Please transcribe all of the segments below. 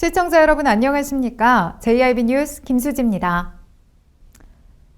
시청자 여러분 안녕하십니까? JIB 뉴스 김수지입니다.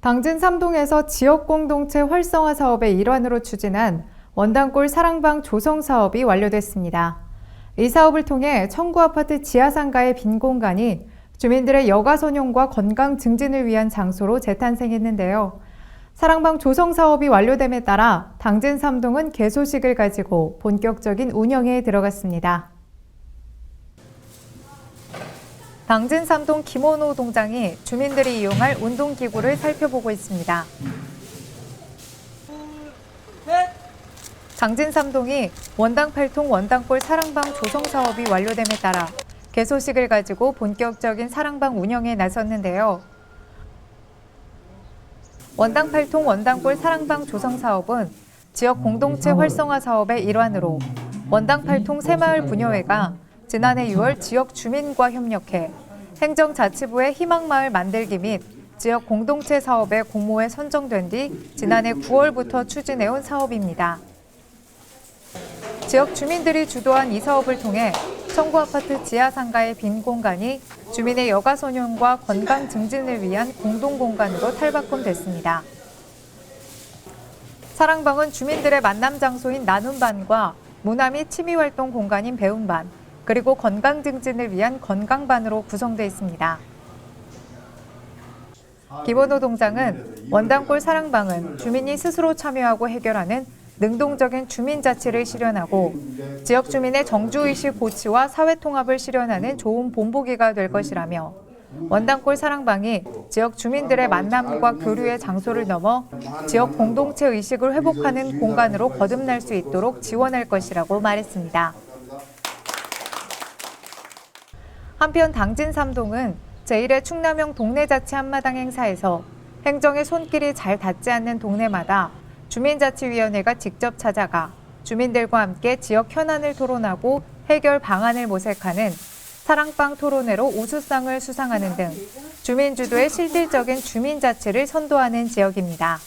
당진 3동에서 지역공동체 활성화 사업의 일환으로 추진한 원당골 사랑방 조성 사업이 완료됐습니다. 이 사업을 통해 청구아파트 지하상가의 빈 공간이 주민들의 여가 선용과 건강 증진을 위한 장소로 재탄생했는데요. 사랑방 조성 사업이 완료됨에 따라 당진 3동은 개소식을 가지고 본격적인 운영에 들어갔습니다. 당진 3동 김원호 동장이 주민들이 이용할 운동기구를 살펴보고 있습니다. 당진 3동이 원당 8통 원당골 사랑방 조성 사업이 완료됨에 따라 개소식을 가지고 본격적인 사랑방 운영에 나섰는데요. 원당 8통 원당골 사랑방 조성 사업은 지역 공동체 활성화 사업의 일환으로 원당 8통 새마을 부녀회가 지난해 6월 지역 주민과 협력해 행정자치부의 희망마을 만들기 및 지역 공동체 사업의 공모에 선정된 뒤 지난해 9월부터 추진해온 사업입니다. 지역 주민들이 주도한 이 사업을 통해 청구아파트 지하상가의 빈 공간이 주민의 여가 선용과 건강 증진을 위한 공동공간으로 탈바꿈됐습니다. 사랑방은 주민들의 만남 장소인 나눔반과 문화 및 취미활동 공간인 배움반, 그리고 건강 증진을 위한 건강반으로 구성되어 있습니다. 김원호 동장은 원당골 사랑방은 주민이 스스로 참여하고 해결하는 능동적인 주민자치를 실현하고 지역 주민의 정주의식 고취와 사회통합을 실현하는 좋은 본보기가 될 것이라며 원당골 사랑방이 지역 주민들의 만남과 교류의 장소를 넘어 지역 공동체 의식을 회복하는 공간으로 거듭날 수 있도록 지원할 것이라고 말했습니다. 한편 당진 3동은 제1회 충남형 동네자치 한마당 행사에서 행정의 손길이 잘 닿지 않는 동네마다 주민자치위원회가 직접 찾아가 주민들과 함께 지역 현안을 토론하고 해결 방안을 모색하는 사랑방 토론회로 우수상을 수상하는 등 주민 주도의 실질적인 주민자치를 선도하는 지역입니다.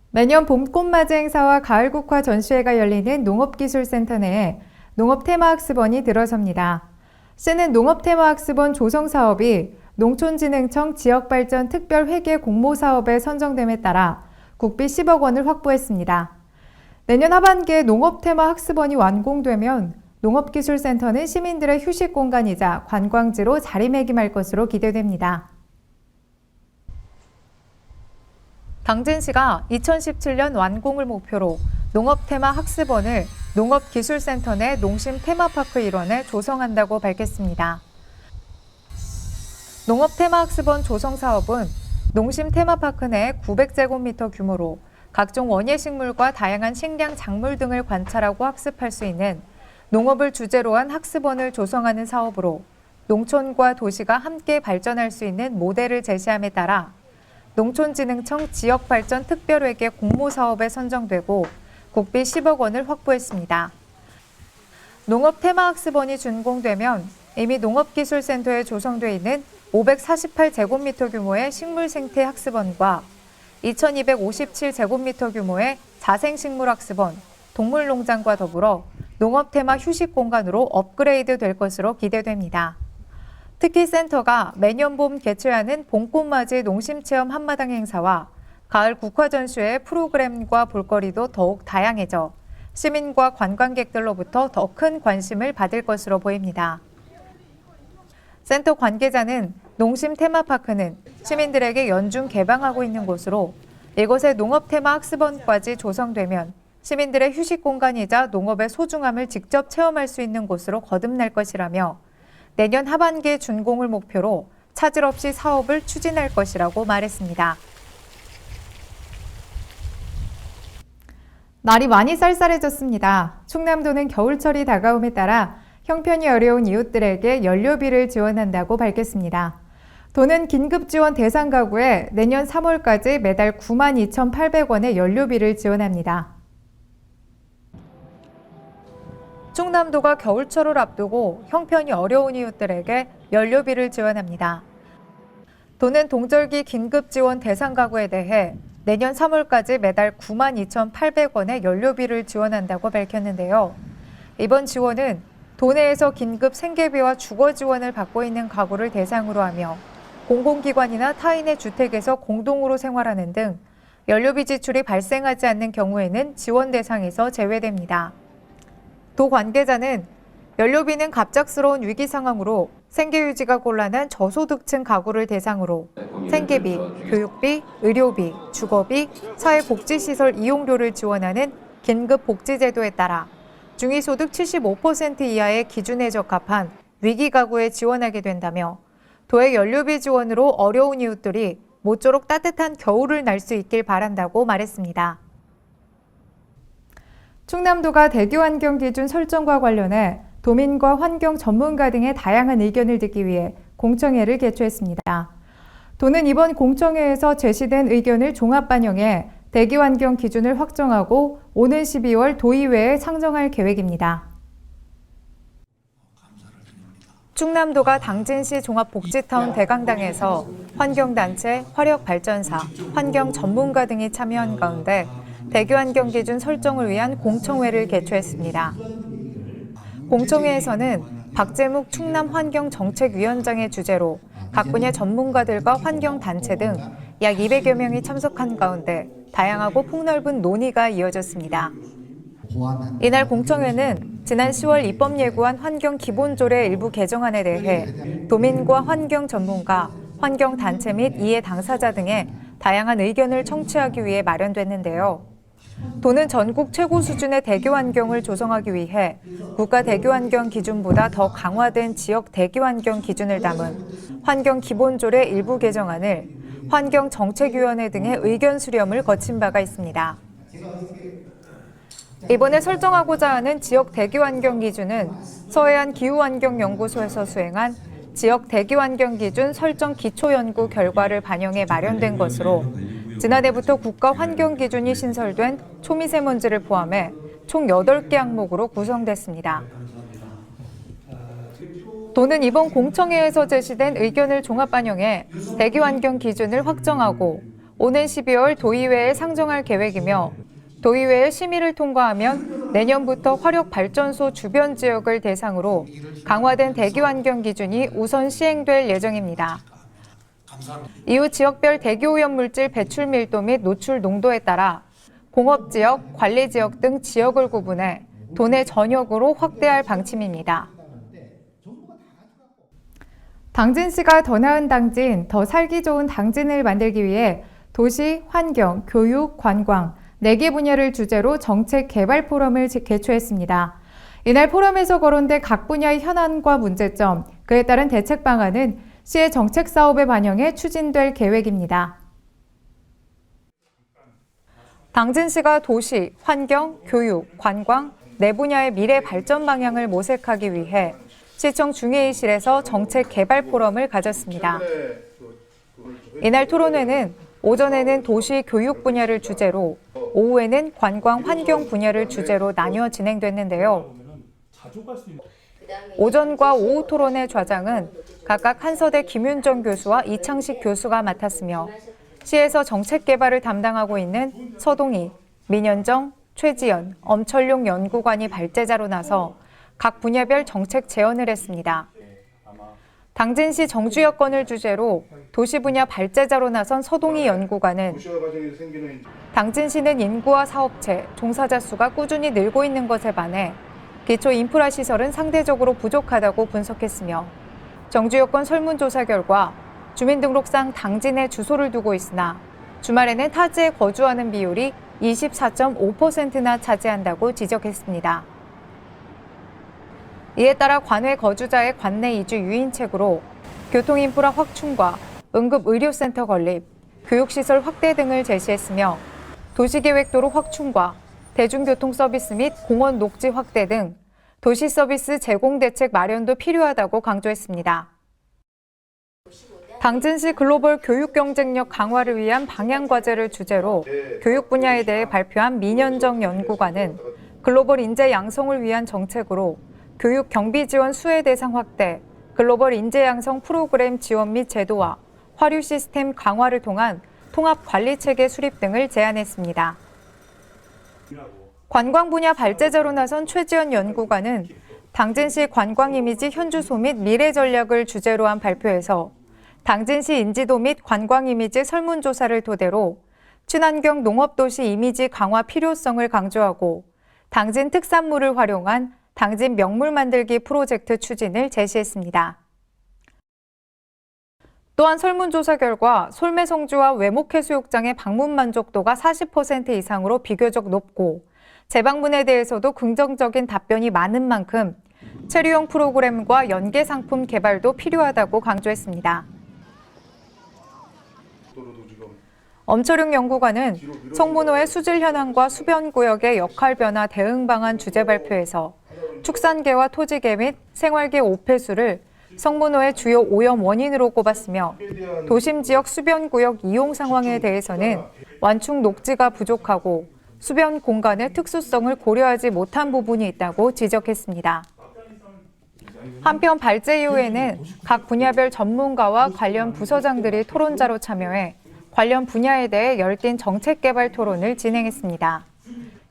매년 봄꽃맞이 행사와 가을국화 전시회가 열리는 농업기술센터 내에 농업테마학습원이 들어섭니다. 시는 농업테마학습원 조성 사업이 농촌진흥청 지역발전 특별회계 공모사업에 선정됨에 따라 국비 10억 원을 확보했습니다. 내년 하반기에 농업테마학습원이 완공되면 농업기술센터는 시민들의 휴식 공간이자 관광지로 자리매김할 것으로 기대됩니다. 당진시가 2017년 완공을 목표로 농업테마학습원을 농업기술센터 내 농심테마파크 일원에 조성한다고 밝혔습니다. 농업테마학습원 조성 사업은 농심테마파크 내 900제곱미터 규모로 각종 원예식물과 다양한 식량, 작물 등을 관찰하고 학습할 수 있는 농업을 주제로 한 학습원을 조성하는 사업으로 농촌과 도시가 함께 발전할 수 있는 모델을 제시함에 따라 농촌진흥청 지역발전 특별회계 공모사업에 선정되고 국비 10억 원을 확보했습니다. 농업테마학습원이 준공되면 이미 농업기술센터에 조성돼 있는 548제곱미터 규모의 식물생태학습원과 2257제곱미터 규모의 자생식물학습원, 동물농장과 더불어 농업테마 휴식공간으로 업그레이드 될 것으로 기대됩니다. 특히 센터가 매년 봄 개최하는 봄꽃맞이 농심체험 한마당 행사와 가을 국화전시회 프로그램과 볼거리도 더욱 다양해져 시민과 관광객들로부터 더 큰 관심을 받을 것으로 보입니다. 센터 관계자는 농심 테마파크는 시민들에게 연중 개방하고 있는 곳으로 이곳에 농업테마 학습원까지 조성되면 시민들의 휴식 공간이자 농업의 소중함을 직접 체험할 수 있는 곳으로 거듭날 것이라며 내년 하반기에 준공을 목표로 차질 없이 사업을 추진할 것이라고 말했습니다. 날이 많이 쌀쌀해졌습니다. 충남도는 겨울철이 다가옴에 따라 형편이 어려운 이웃들에게 연료비를 지원한다고 밝혔습니다. 도는 긴급지원 대상 가구에 내년 3월까지 매달 92,800원의 연료비를 지원합니다. 충남도가 겨울철을 앞두고 형편이 어려운 이웃들에게 연료비를 지원합니다. 도는 동절기 긴급지원 대상 가구에 대해 내년 3월까지 매달 92,800원의 연료비를 지원한다고 밝혔는데요. 이번 지원은 도내에서 긴급 생계비와 주거 지원을 받고 있는 가구를 대상으로 하며 공공기관이나 타인의 주택에서 공동으로 생활하는 등 연료비 지출이 발생하지 않는 경우에는 지원 대상에서 제외됩니다. 도 관계자는 연료비는 갑작스러운 위기 상황으로 생계 유지가 곤란한 저소득층 가구를 대상으로 생계비, 교육비, 의료비, 주거비, 사회복지시설 이용료를 지원하는 긴급복지제도에 따라 중위소득 75% 이하의 기준에 적합한 위기 가구에 지원하게 된다며 도의 연료비 지원으로 어려운 이웃들이 모쪼록 따뜻한 겨울을 날 수 있길 바란다고 말했습니다. 충남도가 대기환경 기준 설정과 관련해 도민과 환경 전문가 등의 다양한 의견을 듣기 위해 공청회를 개최했습니다. 도는 이번 공청회에서 제시된 의견을 종합 반영해 대기환경 기준을 확정하고 오는 12월 도의회에 상정할 계획입니다. 충남도가 당진시 종합복지타운 대강당에서 환경단체, 화력발전사, 환경 전문가 등이 참여한 가운데 대기환경 기준 설정을 위한 공청회를 개최했습니다. 공청회에서는 박재묵 충남환경정책위원장의 주재로 각 분야 전문가들과 환경단체 등 약 200여 명이 참석한 가운데 다양하고 폭넓은 논의가 이어졌습니다. 이날 공청회는 지난 10월 입법 예고한 환경기본조례 일부 개정안에 대해 도민과 환경 전문가, 환경단체 및 이해 당사자 등의 다양한 의견을 청취하기 위해 마련됐는데요. 도는 전국 최고 수준의 대기환경을 조성하기 위해 국가 대기환경 기준보다 더 강화된 지역 대기환경 기준을 담은 환경기본조례 일부 개정안을 환경정책위원회 등의 의견 수렴을 거친 바가 있습니다. 이번에 설정하고자 하는 지역 대기환경 기준은 서해안 기후환경연구소에서 수행한 지역 대기환경 기준 설정 기초연구 결과를 반영해 마련된 것으로 지난해부터 국가 환경 기준이 신설된 초미세먼지를 포함해 총 8개 항목으로 구성됐습니다. 도는 이번 공청회에서 제시된 의견을 종합 반영해 대기환경 기준을 확정하고 오는 12월 도의회에 상정할 계획이며 도의회의 심의를 통과하면 내년부터 화력발전소 주변 지역을 대상으로 강화된 대기환경 기준이 우선 시행될 예정입니다. 이후 지역별 대기오염물질 배출 밀도 및 노출 농도에 따라 공업지역, 관리지역 등 지역을 구분해 도내 전역으로 확대할 방침입니다. 당진시가 더 나은 당진, 더 살기 좋은 당진을 만들기 위해 도시, 환경, 교육, 관광, 4개 분야를 주제로 정책 개발 포럼을 개최했습니다. 이날 포럼에서 거론된 각 분야의 현안과 문제점, 그에 따른 대책 방안은 시의 정책 사업에 반영해 추진될 계획입니다. 당진시가 도시, 환경, 교육, 관광, 4분야의 미래 발전 방향을 모색하기 위해 시청 중회의실에서 정책 개발 포럼을 가졌습니다. 이날 토론회는 오전에는 도시 교육 분야를 주제로, 오후에는 관광 환경 분야를 주제로 나뉘어 진행됐는데요. 오전과 오후 토론회 좌장은 각각 한서대 김윤정 교수와 이창식 교수가 맡았으며 시에서 정책 개발을 담당하고 있는 서동희, 민현정, 최지연, 엄철용 연구관이 발제자로 나서 각 분야별 정책 제언을 했습니다. 당진시 정주 여건을 주제로 도시 분야 발제자로 나선 서동희 연구관은 당진시는 인구와 사업체, 종사자 수가 꾸준히 늘고 있는 것에 반해 기초 인프라 시설은 상대적으로 부족하다고 분석했으며 정주 여건 설문조사 결과 주민등록상 당진에 주소를 두고 있으나 주말에는 타지에 거주하는 비율이 24.5%나 차지한다고 지적했습니다. 이에 따라 관외 거주자의 관내 이주 유인책으로 교통인프라 확충과 응급의료센터 건립, 교육시설 확대 등을 제시했으며 도시계획도로 확충과 대중교통 서비스 및 공원 녹지 확대 등 도시 서비스 제공 대책 마련도 필요하다고 강조했습니다. 당진시 글로벌 교육 경쟁력 강화를 위한 방향 과제를 주제로 교육 분야에 대해 발표한 민현정 연구관은 글로벌 인재 양성을 위한 정책으로 교육 경비 지원 수혜 대상 확대, 글로벌 인재 양성 프로그램 지원 및 제도화, 화류 시스템 강화를 통한 통합 관리 체계 수립 등을 제안했습니다. 관광 분야 발제자로 나선 최지연 연구관은 당진시 관광이미지 현주소 및 미래 전략을 주제로 한 발표에서 당진시 인지도 및 관광이미지 설문조사를 토대로 친환경 농업도시 이미지 강화 필요성을 강조하고 당진 특산물을 활용한 당진 명물 만들기 프로젝트 추진을 제시했습니다. 또한 설문조사 결과 솔매성주와 외목해수욕장의 방문 만족도가 40% 이상으로 비교적 높고 재방문에 대해서도 긍정적인 답변이 많은 만큼 체류형 프로그램과 연계 상품 개발도 필요하다고 강조했습니다. 엄철웅 연구관은 성문호의 수질 현황과 수변 구역의 역할 변화 대응 방안 주제 발표에서 축산계와 토지계 및 생활계 오폐수를 성문호의 주요 오염 원인으로 꼽았으며 도심 지역 수변 구역 이용 상황에 대해서는 완충 녹지가 부족하고 수변 공간의 특수성을 고려하지 못한 부분이 있다고 지적했습니다. 한편 발제 이후에는 각 분야별 전문가와 관련 부서장들이 토론자로 참여해 관련 분야에 대해 열띤 정책 개발 토론을 진행했습니다.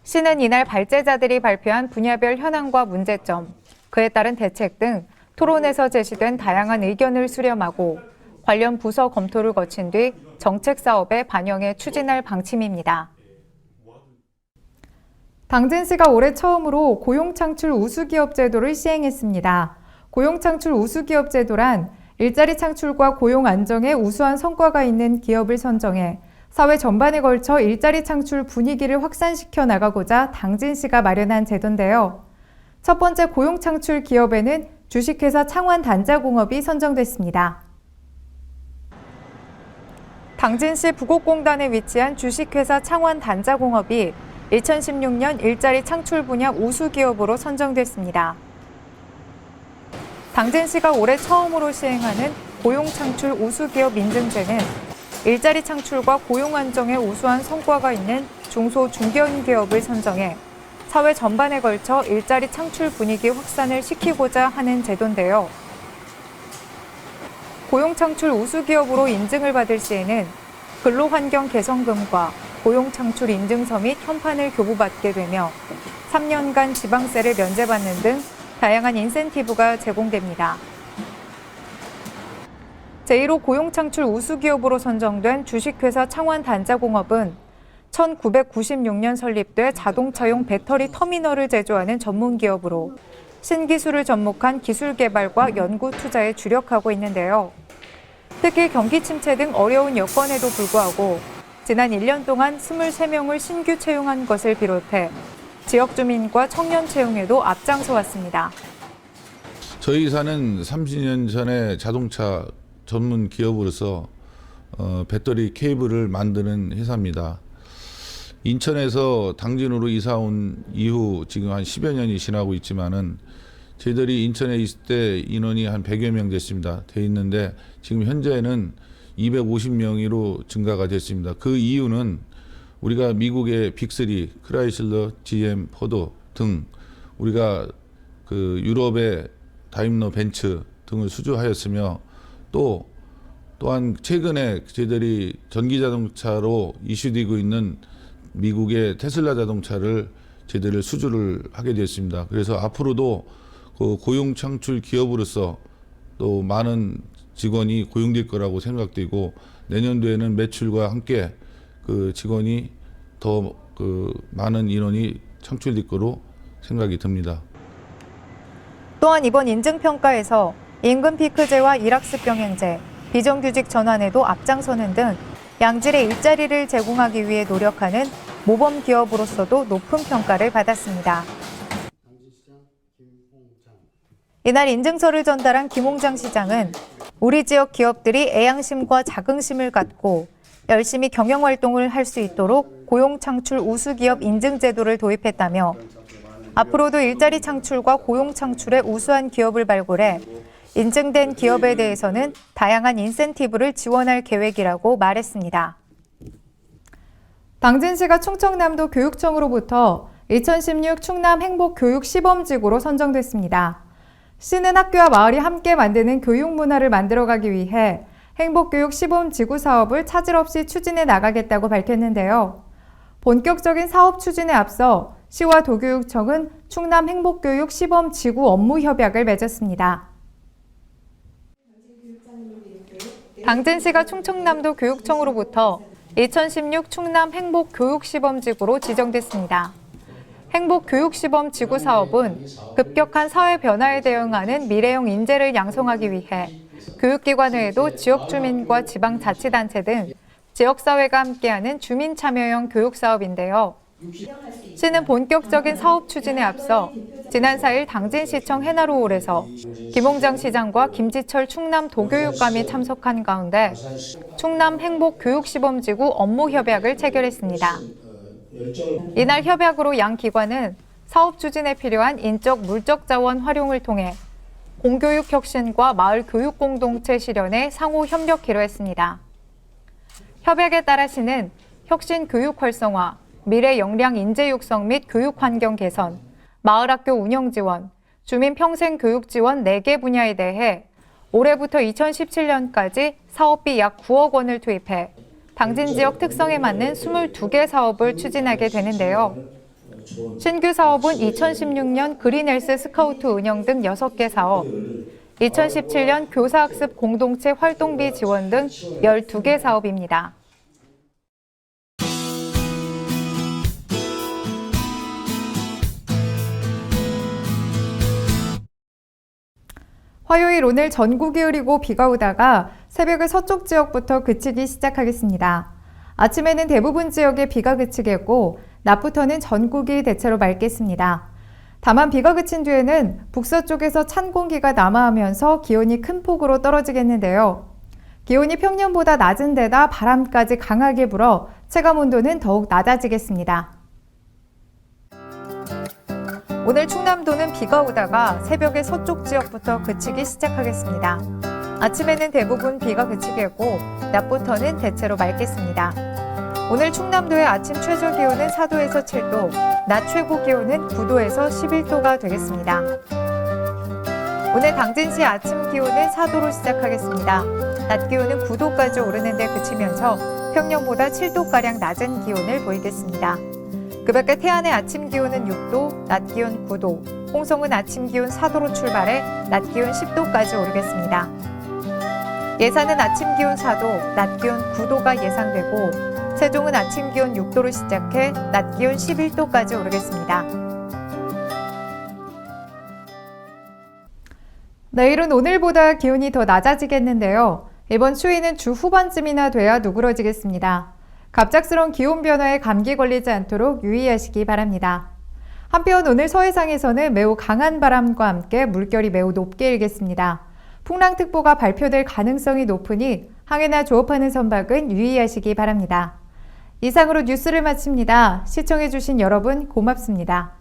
시는 이날 발제자들이 발표한 분야별 현황과 문제점, 그에 따른 대책 등 토론에서 제시된 다양한 의견을 수렴하고 관련 부서 검토를 거친 뒤 정책 사업에 반영해 추진할 방침입니다. 당진시가 올해 처음으로 고용창출 우수기업 제도를 시행했습니다. 고용창출 우수기업 제도란 일자리 창출과 고용 안정에 우수한 성과가 있는 기업을 선정해 사회 전반에 걸쳐 일자리 창출 분위기를 확산시켜 나가고자 당진시가 마련한 제도인데요. 첫 번째 고용 창출 기업에는 주식회사 창환단자공업이 선정됐습니다. 당진시 부곡공단에 위치한 주식회사 창환단자공업이 2016년 일자리 창출 분야 우수기업으로 선정됐습니다. 당진시가 올해 처음으로 시행하는 고용창출 우수기업 인증제는 일자리 창출과 고용 안정에 우수한 성과가 있는 중소 중견기업을 선정해 사회 전반에 걸쳐 일자리 창출 분위기 확산을 시키고자 하는 제도인데요. 고용창출 우수기업으로 인증을 받을 시에는 근로환경 개선금과 고용창출 인증서 및 현판을 교부받게 되며 3년간 지방세를 면제받는 등 다양한 인센티브가 제공됩니다. 제1호 고용창출 우수기업으로 선정된 주식회사 창환단자공업은 1996년 설립돼 자동차용 배터리 터미널을 제조하는 전문기업으로 신기술을 접목한 기술 개발과 연구 투자에 주력하고 있는데요. 특히 경기 침체 등 어려운 여건에도 불구하고 지난 1년 동안 23명을 신규 채용한 것을 비롯해 지역 주민과 청년 채용에도 앞장서 왔습니다. 저희 회사는 30년 전에 자동차 전문 기업으로서 배터리 케이블을 만드는 회사입니다. 인천에서 당진으로 이사 온 이후 지금 한 10여 년이 지나고 있지만은 저희들이 인천에 있을 때 인원이 한 100여 명 됐습니다. 돼 있는데 지금 현재는 250명으로 증가가 됐습니다. 그 이유는 우리가 미국의 빅3, 크라이슬러, GM, 포드 등 우리가 그 유럽의 다임러 벤츠 등을 수주하였으며 또한 최근에 저희들이 전기 자동차로 이슈되고 있는 미국의 테슬라 자동차를 저희들을 수주를 하게 되었습니다. 그래서 앞으로도 그 고용 창출 기업으로서 또 많은 직원이 고용될 거라고 생각되고 내년도에는 매출과 함께 그 직원이 더 그 많은 인원이 창출될 거로 생각이 듭니다. 또한 이번 인증평가에서 임금 피크제와 일학습 병행제, 비정규직 전환에도 앞장서는 등 양질의 일자리를 제공하기 위해 노력하는 모범 기업으로서도 높은 평가를 받았습니다. 이날 인증서를 전달한 김홍장 시장은 우리 지역 기업들이 애양심과 자긍심을 갖고 열심히 경영활동을 할 수 있도록 고용창출 우수기업 인증제도를 도입했다며 앞으로도 일자리 창출과 고용 창출에 우수한 기업을 발굴해 인증된 기업에 대해서는 다양한 인센티브를 지원할 계획이라고 말했습니다. 당진시가 충청남도 교육청으로부터 2016 충남 행복교육 시범지구로 선정됐습니다. 시는 학교와 마을이 함께 만드는 교육 문화를 만들어가기 위해 행복교육 시범지구 사업을 차질 없이 추진해 나가겠다고 밝혔는데요. 본격적인 사업 추진에 앞서 시와 도교육청은 충남 행복교육 시범 지구 업무 협약을 맺었습니다. 당진시가 충청남도 교육청으로부터 2016 충남 행복교육시범지구로 지정됐습니다. 행복교육시범지구 사업은 급격한 사회 변화에 대응하는 미래형 인재를 양성하기 위해 교육기관 외에도 지역 주민과 지방자치단체 등 지역사회가 함께하는 주민참여형 교육사업인데요. 시는 본격적인 사업 추진에 앞서 지난 4일 당진시청 해나루홀에서 김홍장 시장과 김지철 충남 도교육감이 참석한 가운데 충남 행복교육시범지구 업무협약을 체결했습니다. 이날 협약으로 양 기관은 사업 추진에 필요한 인적 물적 자원 활용을 통해 공교육 혁신과 마을 교육 공동체 실현에 상호 협력키로 했습니다. 협약에 따라 시는 혁신 교육 활성화, 미래 역량 인재 육성 및 교육 환경 개선, 마을학교 운영 지원, 주민 평생 교육 지원 4개 분야에 대해 올해부터 2017년까지 사업비 약 9억 원을 투입해 당진 지역 특성에 맞는 22개 사업을 추진하게 되는데요. 신규 사업은 2016년 그린헬스 스카우트 운영 등 6개 사업, 2017년 교사학습 공동체 활동비 지원 등 12개 사업입니다. 화요일 오늘 전국이 흐리고 비가 오다가 새벽에 서쪽 지역부터 그치기 시작하겠습니다. 아침에는 대부분 지역에 비가 그치겠고 낮부터는 전국이 대체로 맑겠습니다. 다만 비가 그친 뒤에는 북서쪽에서 찬 공기가 남하하면서 기온이 큰 폭으로 떨어지겠는데요. 기온이 평년보다 낮은 데다 바람까지 강하게 불어 체감온도는 더욱 낮아지겠습니다. 오늘 충남도는 비가 오다가 새벽에 서쪽 지역부터 그치기 시작하겠습니다. 아침에는 대부분 비가 그치겠고 낮부터는 대체로 맑겠습니다. 오늘 충남도의 아침 최저 기온은 4도에서 7도, 낮 최고 기온은 9도에서 11도가 되겠습니다. 오늘 당진시 아침 기온은 4도로 시작하겠습니다. 낮 기온은 9도까지 오르는 데 그치면서 평년보다 7도가량 낮은 기온을 보이겠습니다. 그 밖에 태안의 아침 기온은 6도, 낮 기온 9도, 홍성은 아침 기온 4도로 출발해 낮 기온 10도까지 오르겠습니다. 예산은 아침 기온 4도, 낮 기온 9도가 예상되고 세종은 아침 기온 6도로 시작해 낮 기온 11도까지 오르겠습니다. 내일은 오늘보다 기온이 더 낮아지겠는데요. 이번 추위는 주 후반쯤이나 돼야 누그러지겠습니다. 갑작스러운 기온 변화에 감기 걸리지 않도록 유의하시기 바랍니다. 한편 오늘 서해상에서는 매우 강한 바람과 함께 물결이 매우 높게 일겠습니다. 풍랑특보가 발표될 가능성이 높으니 항해나 조업하는 선박은 유의하시기 바랍니다. 이상으로 뉴스를 마칩니다. 시청해주신 여러분 고맙습니다.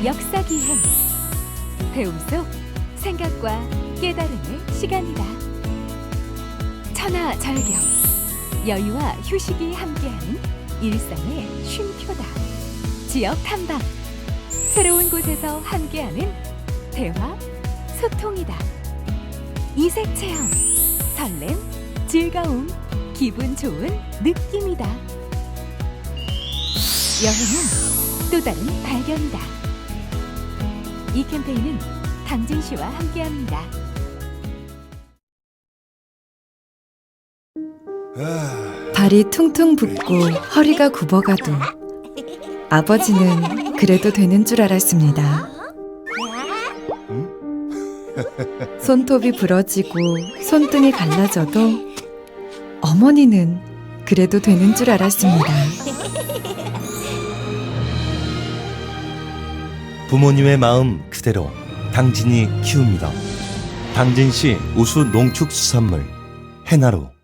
역사기행 배움 속 생각과 깨달음의 시간이다. 천하절경 여유와 휴식이 함께하는 일상의 쉼표다. 지역 탐방 새로운 곳에서 함께하는 대화 소통이다. 이색 체험 설렘 즐거움 기분 좋은 느낌이다. 여행은 또 다른 발견이다. 이 캠페인은 당진시와 함께합니다. 발이 퉁퉁 붓고 허리가 굽어가도 아버지는 그래도 되는 줄 알았습니다. 손톱이 부러지고 손등이 갈라져도 어머니는 그래도 되는 줄 알았습니다. 부모님의 마음 그대로 당진이 키웁니다. 당진시 우수 농축수산물 해나루.